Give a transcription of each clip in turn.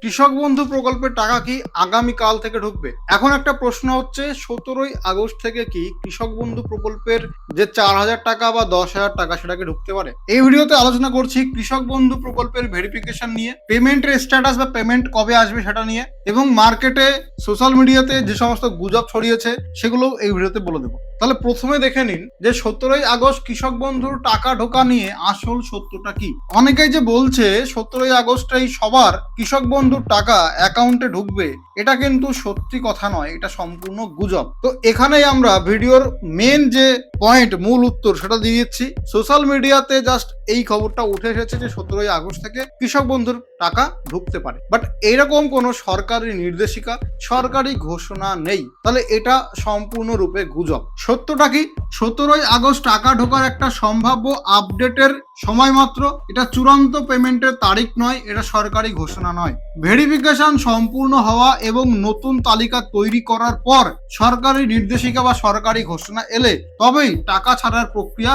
কৃষক বন্ধু প্রকল্পের টাকা কি আগামীকাল থেকে ঢুকবে? এখন একটা প্রশ্ন হচ্ছে, 17ই আগস্ট থেকে কি কৃষক বন্ধু প্রকল্পের যে 4,000 টাকা বা 10,000 টাকা সেটা কি ঢুকতে পারে? এই ভিডিওতে আলোচনা করছি কৃষক বন্ধু প্রকল্পের ভেরিফিকেশন নিয়ে, পেমেন্টের স্ট্যাটাস বা পেমেন্ট কবে আসবে সেটা নিয়ে, এবং মার্কেটে সোশ্যাল মিডিয়াতে যে সমস্ত গুজব ছড়িয়েছে সেগুলো এই ভিডিওতে বলে দেবো। তাহলে প্রথমে দেখে নিন যে 17ই আগস্ট কৃষক বন্ধুর টাকা ঢোকা নিয়ে আসল সত্যটা কি। অনেকেই যে বলছে 17ই আগস্টেই সবার কৃষক বন্ধুর টাকা অ্যাকাউন্টে ঢুকবে, এটা কিন্তু সত্যি কথা নয়, এটা সম্পূর্ণ গুজব। তো এখানেই আমরা ভিডিওর মেন যে পয়েন্ট, মূল উত্তর সেটা দিয়ে দিচ্ছি। সোশ্যাল মিডিয়াতে জাস্ট এই খবরটা উঠে এসেছে যে 17ই আগস্ট থেকে কৃষক বন্ধুর টাকা ঢুকতে পারে, বাট এইরকম কোনো সরকারি নির্দেশিকা, সরকারি ঘোষণা নেই। তাহলে এটা সম্পূর্ণরূপে গুজব। সত্যটা কি? 17ই আগস্ট টাকা ঢোকার একটা সম্ভাব্য আপডেটের সময় মাত্র, এটা চূড়ান্ত পেমেন্টের তারিখ নয়, এটা সরকারি ঘোষণা নয়। ভেরিফিকেশন সম্পূর্ণ হওয়া এবং নতুন তালিকা তৈরি করার পর সরকারি নির্দেশিকা বা সরকারি ঘোষণা এলে তবেই টাকা ছাড়ার প্রক্রিয়া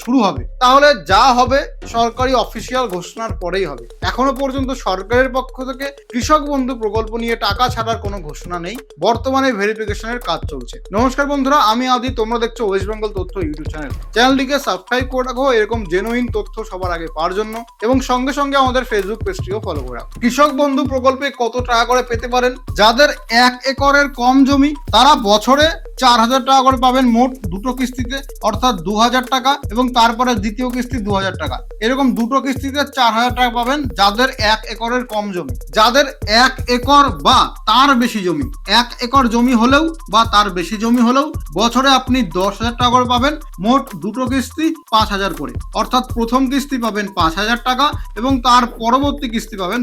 শুরু হবে। তাহলে যা হবে সরকারি অফিসিয়াল ঘোষণার পরেই হবে। এখনো পর্যন্ত সরকারের পক্ষ থেকে কৃষক বন্ধু প্রকল্প নিয়ে টাকা ছাড়ার কোনো ঘোষণা নেই। বর্তমানে ভেরিফিকেশনের কাজ চলছে। নমস্কার বন্ধুরা, আমি আদি, তোমরা দেখছো ওয়েস্ট বেঙ্গল তথ্য ইউটিউব চ্যানেল। চ্যানেলটিকে সাবস্ক্রাইব করে রাখো এরকম জেনুইন তথ্য সবার আগে পাওয়ার জন্য, এবং সঙ্গে সঙ্গে আমাদের ফেসবুক পেজটিও ফলো করে রাখো। কৃষক বন্ধু প্রকল্পে কত টাকা করে পেতে পারেন? যাদের 1 একরের কম জমি তারা বছরে 4,000 টাকা করে পাবেন, মোট দুটো কিস্তিতে, অর্থাৎ 2,000 টাকা, এবং তারপরে দ্বিতীয় কিস্তি 2,000 টাকা। এরকম দুটো কিস্তিতে 4,000 টাকা পাবেন যাদের 1 একরের কম জমি। যাদের 1 একর বা তার বেশি জমি, 1 একর জমি হলেও বা তার বেশি জমি হলেও বছরে আপনি 10,000 টাকা করে পাবেন, মোট দুটো কিস্তি 5,000 করে, অর্থাৎ প্রথম কিস্তি পাবেন 5,000 টাকা এবং তার পরবর্তী কিস্তি পাবেন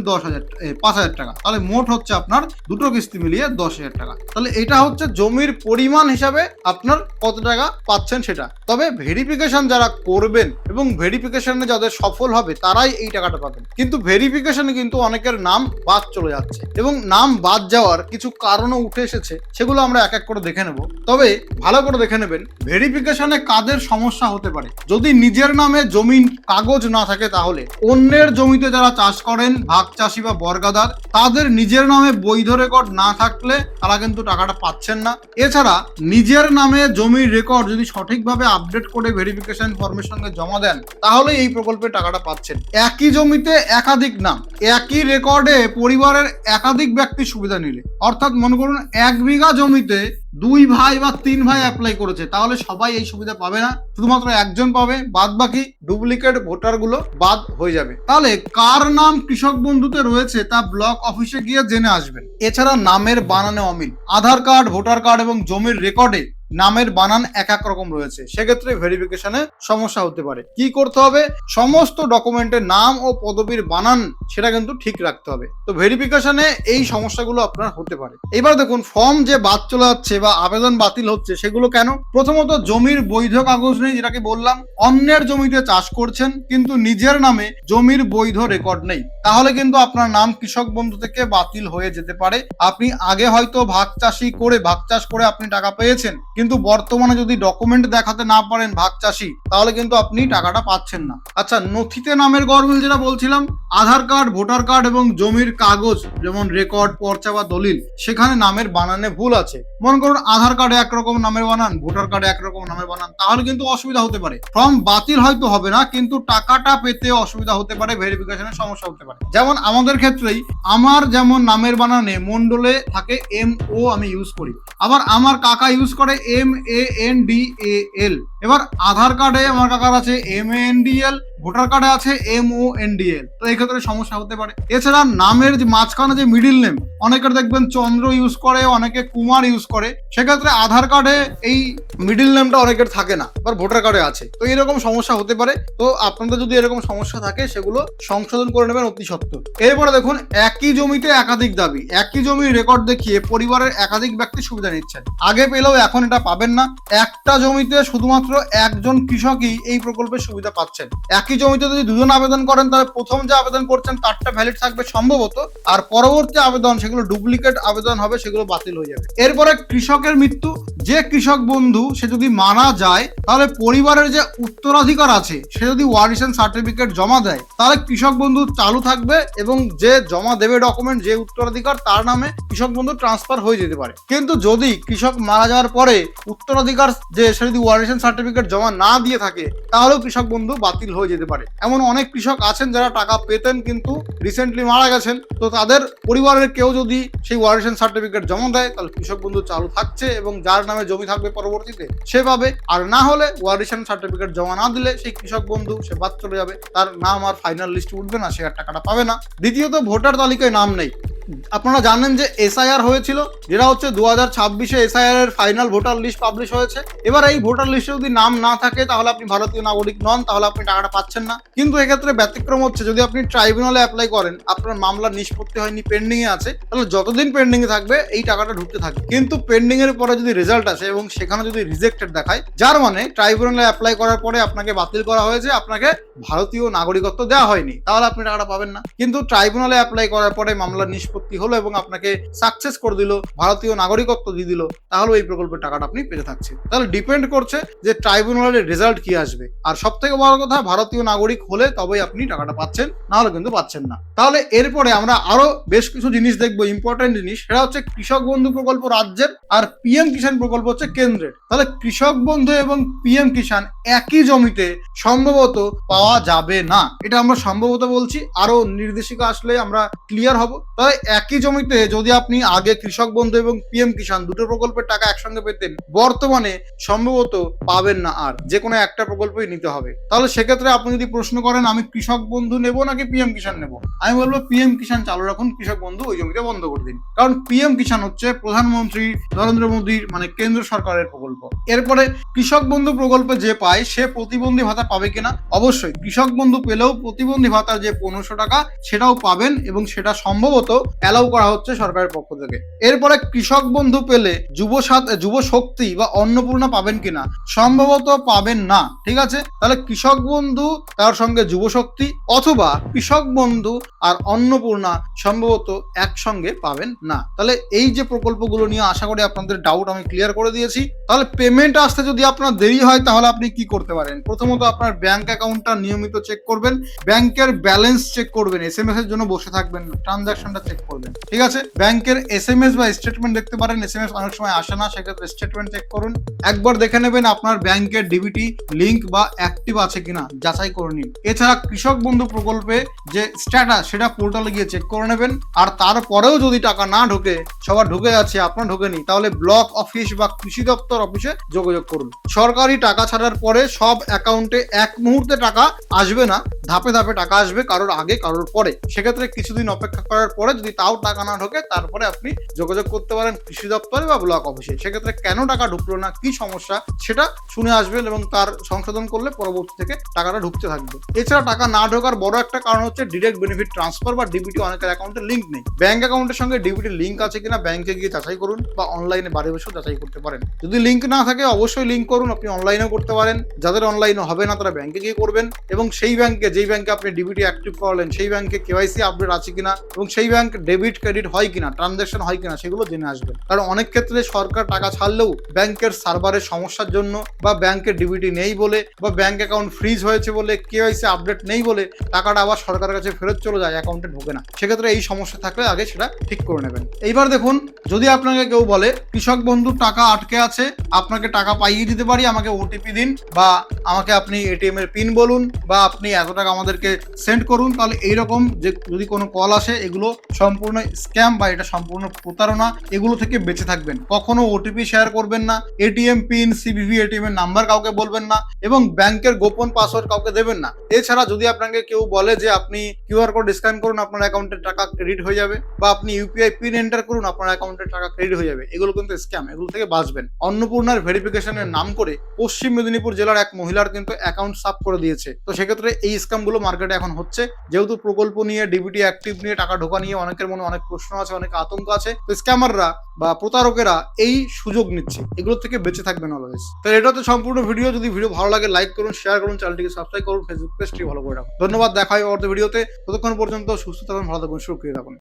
5,000 টাকা। তাহলে মোট হচ্ছে আপনার দুটো কিস্তি মিলিয়ে 10,000 টাকা। তাহলে এটা হচ্ছে জমির পরিমাণ হিসাবে আপনার কত টাকা পাচ্ছেন সেটা। তবে ভেরিফিকেশন যারা করবেন এবং ভেরিফিকেশনে যাদের সফল হবে তারাই এই টাকাটা পাবেন। কিন্তু ভেরিফিকেশনে কিন্তু অনেকের নাম বাদ চলে যাচ্ছে, এবং নাম বাদ যাওয়ার কিছু কারণও উঠে এসেছে, সেগুলো আমরা এক এক করে দেখে নেব। তবে ভালো করে দেখে নেবেন ভেরিফিকেশনে কাদের সমস্যা হতে পারে। যদি নিজের নামে জমি কাগজ না থাকে, তাহলে অন্যের জমিতে যারা চাষ করেন, ভাগ চাষি বা বর্গাদার, তাদের নিজের নামে বৈধ রেকর্ড না থাকলে তারা কিন্তু টাকাটা পাচ্ছেন না। এছাড়া নিজের নামে জমির রেকর্ড যদি সঠিকভাবে আপডেট করে ভেরিফিকেশন ফর্মের সঙ্গে জমা দেন, তাহলে এই প্রকল্পের টাকাটা পাচ্ছেন। একই জমিতে একাধিক নাম, একই রেকর্ডে পরিবারের একাধিক ব্যক্তির সুবিধা নিলে, অর্থাৎ মনে করুন 1 বিঘা জমিতে 2 ভাই বা 3 ভাই অ্যাপ্লাই করেছে, তাহলে সবাই এই সুবিধা পাবে না, শুধুমাত্র একজন পাবে, বাদ বাকি ডুপ্লিকেট ভোটার গুলো বাদ হয়ে যাবে। তাহলে কার নাম কৃষক বন্ধুতে রয়েছে তা ব্লক অফিসে গিয়ে জেনে আসবেন। এছাড়া নামের বানানে অমিল, আধার কার্ড, ভোটার কার্ড এবং জমির রেকর্ডে নামের বানান এক এক রকম রয়েছে, সেক্ষেত্রে ভেরিফিকেশনে সমস্যা হতে পারে। কি করতে হবে? সমস্ত ডকুমেন্টের নাম ও পদবীর বানান সেটা কিন্তু ঠিক রাখতে হবে। তো ভেরিফিকেশনে এই সমস্যাগুলো আপনার হতে পারে। এবার দেখুন, ফর্ম যে বাদ চলে যাচ্ছে বা আবেদন বাতিল হচ্ছে সেগুলো কেন? প্রথমত জমির বৈধ কাগজ নেই, যেটাকে বললাম। অন্যের জমিতে চাষ করছেন কিন্তু নিজের নামে জমির বৈধ রেকর্ড নেই, তাহলে কিন্তু আপনার নাম কৃষক বন্ধু থেকে বাতিল হয়ে যেতে পারে। আপনি আগে হয়তো ভাগ চাষ করে আপনি টাকা পেয়েছেন, কিন্তু বর্তমানে যদি ডকুমেন্ট দেখাতে না পারেন ভাগ চাষি, তাহলে কিন্তু আপনি টাকাটা পাচ্ছেন না। আচ্ছা, নথিতে নামের গরমিল যেটা বলছিলাম, আধার কার্ড, ভোটার কার্ড এবং জমির কাগজ যেমন রেকর্ড, পর্চা বা দলিল, সেখানে নামের বানানে ভুল আছে। মনে করুন আধার কার্ডে একরকম নামের বানান, ভোটার কার্ডে একরকম নামের বানান, তাহলে কিন্তু অসুবিধা হতে পারে। ফর্ম বাতিল হয়তো হবে না, কিন্তু টাকাটা পেতে অসুবিধা হতে পারে, ভেরিফিকেশনের সমস্যা হতে পারে। যেমন আমাদের ক্ষেত্রেই, আমার যেমন নামের বানানে মন্ডলে থাকে MO, আমি ইউজ করি, আবার আমার কাকা ইউজ করে MANDAL। এবার আধার কার্ডে আমার কাকার আছে MANDL, ভোটার কার্ডে আছে MONDL, তো এই ক্ষেত্রে সমস্যা হতে পারে। এছাড়া নামের যে মাঝখানে যে মিডিল নেম, অনেকের দেখবেন চন্দ্র ইউজ করে, অনেকে কুমার ইউজ করে, সেক্ষেত্রে আধার কার্ডে এই মিডিল নেমটা অনেকের থাকে না, আবার ভোটার কার্ডে আছে, তো এরকম সমস্যা হতে পারে। তো আপনাদের যদি এরকম সমস্যা থাকে সেগুলো সংশোধন করে নেবেন অতি সত্বর। এরপরে দেখুন, একই জমিতে একাধিক দাবি, একই জমির রেকর্ড দেখিয়ে পরিবারের একাধিক ব্যক্তি সুবিধা নিচ্ছেন। আগে পেলেও এখন এটা পাবেন না। একটা জমিতে শুধুমাত্র একজন কৃষকই এই প্রকল্পের সুবিধা পাচ্ছেন। একই একই জমিতে যদি দুজন আবেদন করেন তাহলে প্রথম যে আবেদন করছেন তারটা ভ্যালিড থাকবে সম্ভবত, আর পরবর্তী আবেদন সেগুলো ডুপ্লিকেট আবেদন হবে, সেগুলো বাতিল হয়ে যাবে। এরপরে কৃষকের মৃত্যু, যে কৃষক বন্ধু সে যদি মারা যায় তাহলে পরিবারের যে উত্তরাধিকার আছে সে যদি ওয়ারিশন সার্টিফিকেট জমা দেয় তাহলে কৃষক বন্ধু চালু থাকবে এবং যে জমা দেবে ডকুমেন্ট, যে উত্তরাধিকার তার নামে কৃষক বন্ধু ট্রান্সফার হয়ে যেতে পারে। কিন্তু যদি কৃষক মারা যাওয়ার পরে উত্তরাধিকার যে সে যদি ওয়ারিশন সার্টিফিকেট জমা না দিয়ে থাকে তাহলেও কৃষক বন্ধু বাতিল হয়ে যেতে পারে। এমন অনেক কৃষক আছেন যারা টাকা পেতেন কিন্তু রিসেন্টলি মারা গেছেন, তো তাদের পরিবারের কেউ যদি সেই ওয়ারিশন সার্টিফিকেট জমা দেয় তাহলে কৃষক বন্ধু চালু থাকছে এবং যার নামে জমি থাকবে পরবর্তীতে সে পাবে। আর না হলে ওয়ারিশন সার্টিফিকেট জমা না দিলে সেই কৃষক বন্ধু সে বাদ চলে যাবে, তার নাম আর ফাইনাল লিস্টে উঠবে না, সে আর টাকাটা পাবে না। দ্বিতীয়ত ভোটার তালিকায় নাম নেই। আপনারা জানেন যে এসআইআর হয়েছিল, যেটা হচ্ছে 2026-এ এসআইআর এর ফাইনাল ভোটার লিস্ট পাবলিশ হয়েছে। এবার এই ভোটার লিস্টে যদি নাম না থাকে তাহলে আপনি ভারতীয় নাগরিক নন, তাহলে আপনি টাকাটা পাচ্ছেন না। কিন্তু এক্ষেত্রে ব্যতিক্রম হচ্ছে, যদি আপনি ট্রাইব্যুনালে অ্যাপ্লাই করেন, আপনার মামলা নিষ্পত্তি হয়নি, পেন্ডিং এ আছে, তাহলে যতদিন পেন্ডিং এ থাকবে এই টাকাটা ঢুকতে থাকবে। কিন্তু পেন্ডিং এর পরে যদি রেজাল্ট আসে এবং সেখানে যদি রিজেক্টেড দেখায়, যার মানে ট্রাইব্যুনালে অ্যাপ্লাই করার পরে আপনাকে বাতিল করা হয়েছে, আপনাকে ভারতীয় নাগরিকত্ব দেওয়া হয়নি, তাহলে আপনি টাকাটা পাবেন না। কিন্তু ট্রাইব্যুনালে অ্যাপ্লাই করার পরে মামলা নিষ্পত্তি হলো এবং আপনাকে সাকসেস করে দিল, ভারতীয় নাগরিকত্ব দিয়ে দিল, তাহলে এই প্রকল্পের টাকাটা আপনি পেতে থাকছেন। তাহলে ডিপেন্ড করছে যে ট্রাইব্যুনালের রেজাল্ট কি আসবে। আর সব থেকে বড় কথা, ভারতীয় নাগরিক হলে তবেই আপনি টাকাটা পাচ্ছেন, না হলে কিন্তু পাচ্ছেন না। তাহলে এরপরে আমরা আরো বেশ কিছু জিনিস দেখবো, ইম্পর্টেন্ট জিনিস। সেটা হচ্ছে কৃষক বন্ধু প্রকল্প রাজ্যের আর পিএম কিষাণ প্রকল্প হচ্ছে কেন্দ্রের। তাহলে কৃষক বন্ধু এবং পিএম কিষাণ একই জমিতে সম্ভবত পাওয়া যাবে না, এটা আমরা সম্ভবত বলছি, আরো নির্দেশিকা আসলে আমরা ক্লিয়ার হব। তাহলে একই জমিতে যদি আপনি আগে কৃষক বন্ধু এবং পিএম কিষাণ দুটো প্রকল্পের টাকা একসঙ্গে পেতেন, বর্তমানে সম্ভবত পাবেন না, আর যে কোনো একটা প্রকল্পই নিতে হবে। তাহলে সেক্ষেত্রে আপনি যদি প্রশ্ন করেন আমি কৃষক বন্ধু নেব নাকি পিএম কিষাণ নেব, আমি বলবো পিএম কিষাণ চালু রাখুন, কৃষক বন্ধু ওই জমিতে বন্ধ করে দিন। কারণ পিএম কিষাণ হচ্ছে প্রধানমন্ত্রী নরেন্দ্র মোদীর মানে কেন্দ্র সরকারের প্রকল্প। এরপরে কৃষক বন্ধু প্রকল্পে যে পায় সে প্রতিবন্ধী ভাতা পাবে কিনা, অবশ্যই কৃষক বন্ধু পেলেও প্রতিবন্ধী ভাতার যে 1500 টাকা সেটাও পাবেন এবং সেটা সম্ভবত অ্যালাউ করা হচ্ছে সরকারের পক্ষ থেকে। এরপরে কৃষক বন্ধু পেলে যুব শক্তি বা অন্নপূর্ণা পাবেন কিনা, সম্ভবত পাবেন না। ঠিক আছে, তাহলে কৃষক বন্ধু তার সঙ্গে যুব শক্তি অথবা কৃষক বন্ধু আর অন্নপূর্ণা সম্ভবত একসঙ্গে পাবেন না। তাহলে এই যে প্রকল্পগুলো নিয়ে আশা করি আপনাদের ডাউট আমি ক্লিয়ার করে দিয়েছি। তাহলে পেমেন্ট আসতে যদি আপনার দেরি হয় তাহলে আপনি কি করতে পারেন, প্রথমত আপনার ব্যাংক অ্যাকাউন্টটা নিয়মিত চেক করবেন, ব্যাংকের ব্যালেন্স চেক করবেন, এসএমএস এর জন্য বসে থাকবেন না, ট্রানজাকশনটা চেক করবেন। ঠিক আছে, ব্যাংকের এসএমএস বা স্টেটমেন্ট দেখতে পারেন, এসএমএস অনেক সময় আসে না, সেক্ষেত্রে স্টেটমেন্ট চেক করুন। একবার দেখে নেবেন আপনার ব্যাংকের ডিবিটি লিংক বা অ্যাক্টিভ আছে কিনা, যাচাই করে নিন। এছাড়া কৃষক বন্ধু প্রকল্পে যে স্ট্যাটাস সেটা পোর্টালে গিয়ে চেক করে নেবেন। আর তারপরেও যদি টাকা না ঢোকে, সবার ঢুকে যাচ্ছে আপনার ঢোকেনি, তাহলে ব্লক অফিস বা কৃষি দপ্তর অফিসে যোগাযোগ করুন। সরকারি টাকা ছাড়ার পরে সব অ্যাকাউন্টে এক মুহূর্তে টাকা আসবে না, ধাপে ধাপে টাকা আসবে, কারোর আগে কারোর পরে। সেক্ষেত্রে কিছুদিন অপেক্ষা করার পরে যদি তাও টাকা না ঢোকে তারপরে আপনি যোগাযোগ করতে পারেন কৃষি দপ্তরে বা ব্লক অফিসে। সেক্ষেত্রে কেন টাকা ঢুকলো না, কি সমস্যা সেটা শুনে আসবেন এবং তার সংশোধন করলে পরবর্তী থেকে টাকাটা ঢুকতে থাকবে। এছাড়া টাকা না ঢোকার বড় একটা কারণ হচ্ছে ডিরেক্ট বেনিফিট ট্রান্সফার বা ডিবিটি অনেকের অ্যাকাউন্টে লিঙ্ক নেই। ব্যাংক অ্যাকাউন্টের সঙ্গে ডিবিটি লিঙ্ক আছে কিনা ব্যাংকে গিয়ে যাচাই করুন বা অনলাইনে বাড়ি বসেও যাচাই করতে পারেন। যদি লিঙ্ক না থাকে অবশ্যই লিঙ্ক করুন, আপনি অনলাইনেও করতে পারেন। যাদের অনলাইনে হবে না তারা ব্যাংকে গিয়ে করবেন এবং সেই ব্যাংকে যেই ব্যাংকে আপনি ডিবিটি অ্যাক্টিভ করলেন সেই ব্যাংকে কেওয়াইসি আপডেট আছে কিনা এবং সেই ব্যাংক ডেবিট ক্রেডিট হয় কিনা, ট্রানজাকশন হয় কিনা সেগুলো জেনে আসবেন। কারণ অনেক ক্ষেত্রে সরকার টাকা ছাড়লেও ব্যাংকের সার্ভারের সমস্যার জন্য বা ব্যাংকের ডিবিটি নেই বলে বা ব্যাংক অ্যাকাউন্ট ফ্রিজ হয়েছে বলে, কেওয়াইসি আপডেট নেই বলে টাকাটা আবার সরকারের কাছে ফেরত চলে যায়, অ্যাকাউন্টে ঢোকে না। সেক্ষেত্রে এই সমস্যা থাকলে আগে সেটা ঠিক করে নেবেন। এইবার দেখুন, যদি আপনাকে কেউ বলে কৃষক বন্ধুর টাকা আটকে আছে, আপনাকে টাকা পাইয়ে দিতে পারি, আমাকে ওটিপি দিন বা আমাকে আপনি এটিএম এর পিন বলুন বা আপনি এত টাকা আমাদেরকে সেন্ড করুন, তাহলে এইরকম যে যদি কোনো কল আসে এগুলো সম্পূর্ণ স্ক্যাম বা এটা সম্পূর্ণ প্রতারণা, এগুলো থেকে বেঁচে থাকবেন। কখনো ওটিপি শেয়ার করবেন না, এটিএম পিন, সিভিভি এটিএম এর নাম্বার কাউকে বলবেন না এবং ব্যাংকের গোপন পাসওয়ার্ড কাউকে দেবেন না। এছাড়া যদি আপনাকে কেউ বলে যে আপনি কিউআর কোড স্ক্যান করুন আপনার অ্যাকাউন্টে টাকা ক্রেডিট হয়ে যাবে বা আপনি ইউপিআই পিন এন্টার করুন আপনার অ্যাকাউন্টে টাকা ক্রেডিট হয়ে যাবে, এগুলো কিন্তু স্ক্যাম, এগুলো থেকে বাঁচবেন। অন্নপূর্ণার ভেরিফিকেশনের নাম করে পশ্চিম মেদিনীপুর জেলার এক মহিলার কিন্তু অ্যাকাউন্ট সাফ করে দিয়েছে। তো সেক্ষেত্রে এই স্ক্যামগুলো মার্কেটে এখন হচ্ছে, যেহেতু প্রকল্প নিয়ে, ডিবিটি অ্যাক্টিভ নিয়ে টাকা ঢোকা নিয়ে অনেকের মনে অনেক প্রশ্ন আছে, অনেক আতঙ্ক আছে। তো স্ক্যামাররা বা প্রতারকেরা এই সুযোগ নিচ্ছে, এগুলো থেকে বেঁচে থাকবেন অলওয়েজ। তো এটা হচ্ছে সম্পূর্ণ ভিডিও। যদি ভিডিও ভালো লাগে লাইক করুন, শেয়ার করুন, চ্যানেলটিকে সাবস্ক্রাইব করুন, ফেসবুক পেজটি ভালো করে রাখুন। ধন্যবাদ, দেখা হয় পরবর্তী ভিডিওতে। ততক্ষণ পর্যন্ত সুস্থ থাকুন, ভালো থাকুন, সুরক্ষিত থাকুন।